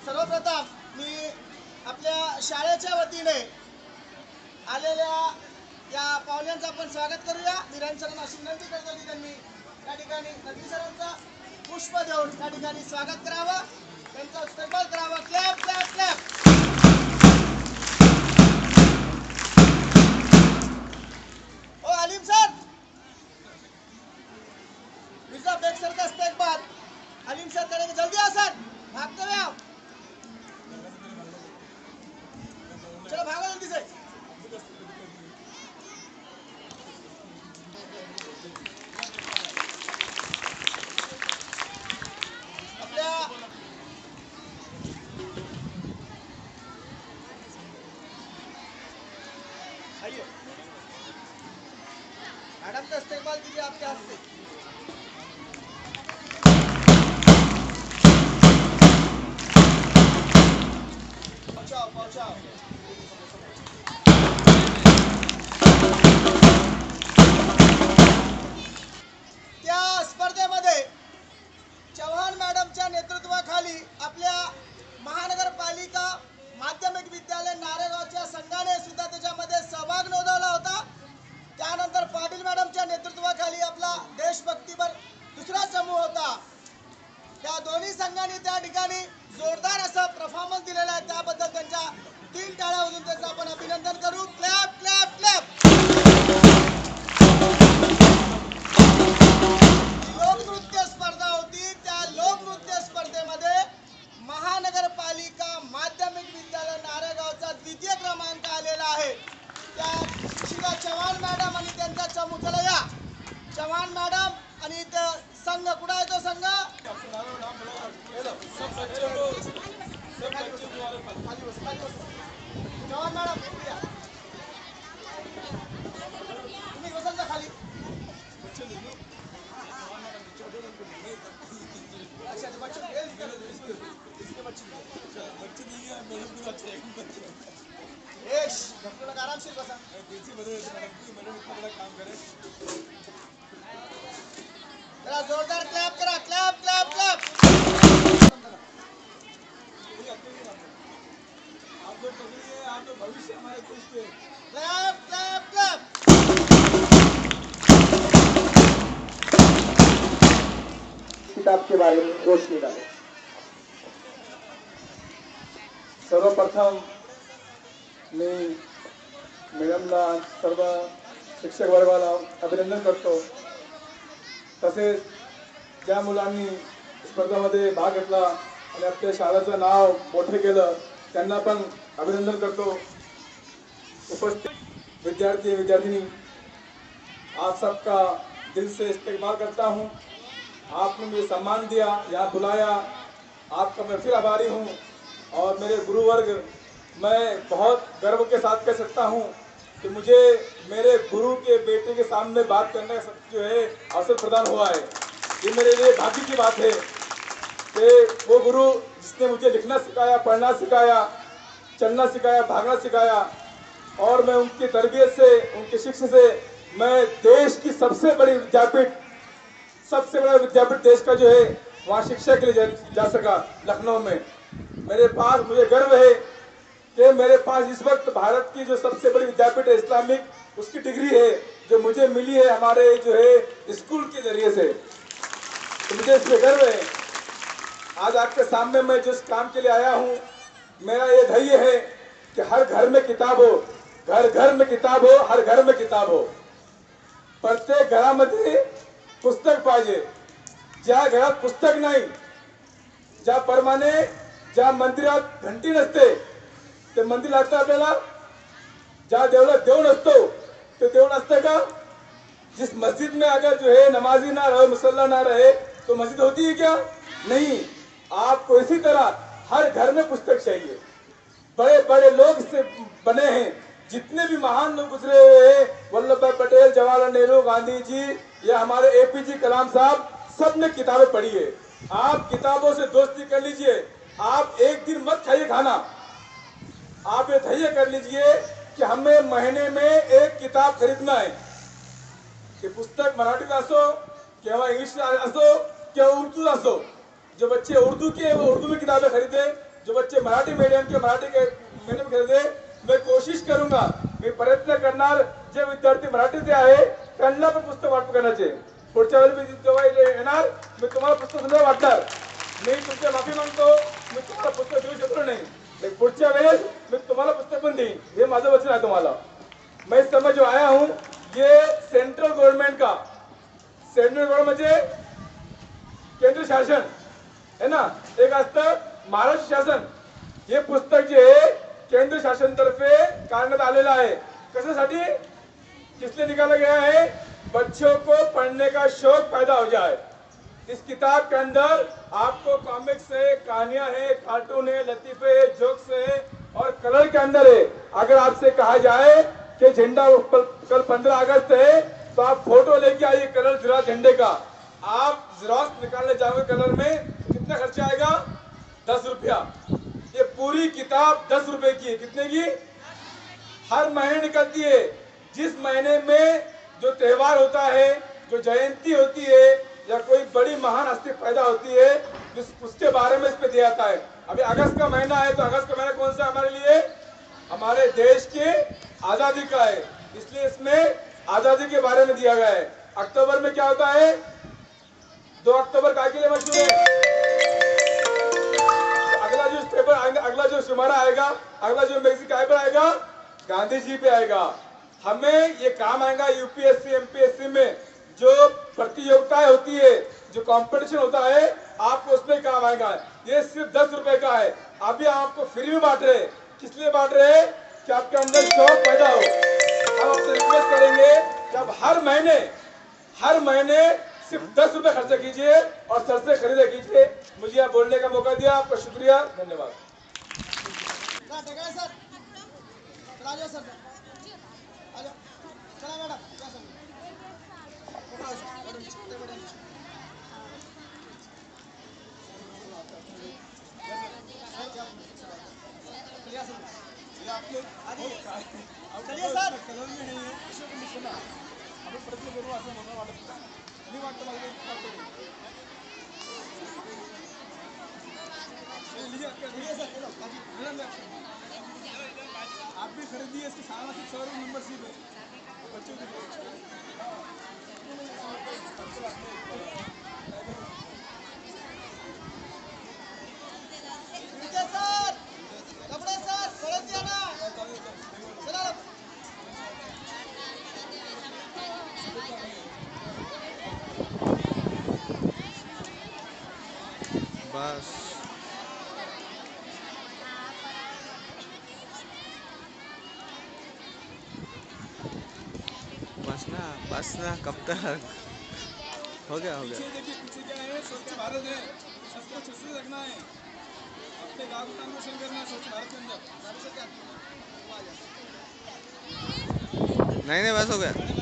सर्वप्रथम मी आपल्या शाळेच्या वतीने आलेल्या या पाहुण्यांचं आपण स्वागत करूया। वीरांसरांना अशी विनंती करतो की त्यांनी या ठिकाणी नदवी सरांचा पुष्प देऊन या ठिकाणी स्वागत करावं, त्यांचा इस्तकबाल करावा। Clap clap clap. ओ अलीम सर, मिर्जा बेग सर का इस्तकबाल। अलीम सर करेंगे, जल्दी आओ सर, भागते हुए आओ। चलो भागो जल्दी से। आइए मैडम का इस्तेमाल कीजिए आपके हाथ से। पहुंचाओ पहुंचाओ। त्या स्पर्धेमध्ये चव्हाण मॅडमच्या नेतृत्वाखाली आपल्या महानगरपालिका माध्यमिक विद्यालय नारेगावच्या संघाने सुद्धा त्याच्यामध्ये सहभाग नोंदवला होता। त्यानंतर पाटील मॅडमच्या नेतृत्वाखाली आपला देशभक्तीपर दुसरा समूह होता। त्या दोन्ही संघांनी त्या ठिकाणी जोरदार असा परफॉर्मन्स दिलेला आहे, त्याबद्दल त्यांच्या 3 टाळ्या वाजवून त्यांचं आपण अभिनंदन करू। Clap clap clap. लोकनृत्य स्पर्धा होती, त्या लोकनृत्य स्पर्धेमध्ये महानगरपालिका माध्यमिक विद्यालय नारेगावचा 2य क्रमांक आलेला आहे। त्या शिक्षिका चव्हाण मॅडम आणि त्यांचा चमू, चला या चव्हाण मॅडम आणि संघ कुठं आहे तो संघ? चव्हाण मॅडम तुम्ही बसाल खाली। अच्छा बच्चे आराम से बसा। जरा जोरदार क्लैप करा, क्लैप क्लैप क्लैप। आप जो पकड़िए, आप तो भविष्य हमारे देश के। Clap clap clap. किताब के बारे में रोशनी डालो। सर्वप्रथम मी मॅडमला सर्व शिक्षक वर्गाला अभिनंदन करतो। तसेच ज्या मुलांनी स्पर्धेमध्ये भाग घेतला आणि आपल्या शाळेचं नाव मोठे केलं त्यांना पण अभिनंदन करतो। उपस्थित विद्यार्थी विद्यार्थिनी, आप सबका दिल से इस्तकबाल करता हूं। आपने मुझे सम्मान दिया, यहाँ बुलाया, आपका मैं फिर आभारी हूँ। और मेरे गुरुवर्ग, मैं बहुत गर्व के साथ कह सकता हूँ कि मुझे मेरे गुरु के बेटे के सामने बात करने का जो है अवसर प्रदान हुआ है। ये मेरे लिए भाग्य की बात है कि वो गुरु जिसने मुझे लिखना सिखाया, पढ़ना सिखाया, चलना सिखाया, भागना सिखाया, और मैं उनके तरबियत से, उनके शिक्षा से मैं देश की सबसे बड़ा विद्यापीठ देश का जो है वहाँ शिक्षा के लिए जा सका, लखनऊ में। मेरे पास, मुझे गर्व है कि मेरे पास इस वक्त भारत की जो सबसे बड़ी विद्यापीठ है इस्लामिक, उसकी डिग्री है जो मुझे मिली है हमारे जो है स्कूल के जरिए से, तो मुझे इसमें गर्व है। आज आपके सामने मैं जिस काम के लिए आया हूँ, मेरा ये ध्येय है कि हर घर में किताब हो, घर घर में किताब हो, हर घर में किताब हो। प्रत्येक घरामध्ये पुस्तक पाहिजे। ज्या घरात पुस्तक नाही, ज्या प्रमाणे ज्या मंदिरात घंटी नसते ते मंदिर लागतं आपल्याला, ज्या देवळात देव नसतो ते देव नसतं का? जिस मस्जिद में अगर जो है नमाजी ना रहे, मुसल्ला ना रहे, तो मस्जिद होती है क्या? नहीं। आपको इसी तरह हर घर में पुस्तक चाहिए। बड़े बड़े लोग इससे बने हैं, जितने भी महान लोग गुजरे हुए हैं, वल्लभ भाई पटेल, जवाहरलाल नेहरू, गांधी जी या हमारे एपीजे कलाम साहब, सबने किताबें पढ़ी है। आप किताबों से दोस्ती कर लीजिए। आप एक दिन मत खाइए खाना, आप ये ध्येय कर लीजिए कि हमें महीने में एक किताब खरीदना है। कि पुस्तक मराठी असो किंवा इंग्लिश असो किंवा उर्दू असो, जो बच्चे उर्दू के वो उर्दू में किताबें खरीदे, जो बच्चे मराठी मीडियम के मीडियम खरेदे मैं कोशिश करूंगा मी प्रयत्न करणार जे विद्यार्थी मराठीचे आहे त्यांना पण पुस्तक वाटप करण्याचे पुढच्या वेळी मी जेव्हा इथे येणार मी तुम्हाला पुस्तक सुद्धा वाटणार मी तुमची माफी मागतो मी तुम्हाला पुस्तक देऊ शकलो नहीं पुढच्या वेळेस मी तुम्हाला पुस्तक पण देईन हे माझं वचन आहे तुम्हाला मैं इस समय जो आया हूं ये सेंट्रल गवर्नमेंट का सेंट्रल गवर्नमेंट म्हणजे केंद्र शासन है ना एक असतं महाराष्ट्र शासन हे पुस्तक जे केंद्र शासन तर्फे काढण्यात आलेलं आहे कशासाठी किसलिए निकाला गया है बच्चों को पढ़ने का शौक पैदा हो जाए इस किताब के अंदर आपको कॉमिक्स है कहानियां है कार्टून है लतीफे है जोक्स है और कलर के अंदर है अगर आपसे कहा जाए कि झंडा कल 15 अगस्त है तो आप फोटो लेके आइए कलर जिरा झंडे का आप ज़ेरॉक्स निकालने जाओगे कलर में कितना खर्चा आएगा 10 रुपया ये पूरी किताब 10 रुपए की है कितने की हर महीने निकलती है जिस महीने में जो त्योहार होता है जो जयंती होती है या कोई बड़ी महान हस्ती पैदा होती है उसके बारे में इस पे दिया जाता है अभी अगस्त का महीना है तो अगस्त का महीना कौन सा हमारे लिए हमारे देश की आजादी का है इसलिए इसमें आजादी के बारे में दिया गया है अक्टूबर में क्या होता है 2 अक्टूबर का के लिए मशहूर है अगला जो पेपर अगला जो शुमारा आएगा अगला जो मैगजीन काय पर आएगा गांधी जी पे आएगा हमें ये काम आएगा यूपीएससी एमपीएससी में जो प्रतियोगिताएं होती है जो कंपटीशन होता है आपको उसमें काम आएगा ये सिर्फ 10 रुपए का है अभी आपको फ्री में बांट रहे किस लिए बांट रहे हैं कि आपके अंदर शौक पैदा हो हम आपसे रिक्वेस्ट करेंगे कि आप हर महीने सिर्फ 10 रुपए खर्चा कीजिए और सर से खरीदा कीजिए मुझे आप बोलने का मौका दिया आपका शुक्रिया धन्यवाद सर चला जाओ सर आ जाओ चला मैडम चलिए सर आपण प्रयत्न करू असं मला वाटत मी वाटतं आप भी खरीदिए इसकी सारा 100 मेंबरशिप है बच्चों सर कपड़े सर परत द्या ना चला बस बस ना कब तक हो गया पीछे क्या है स्वच्छ भारत है सबको स्वच्छ रखना है अपने गाँव का नाम रोशन करना है स्वच्छ भारत के अंदर नहीं बस हो गया।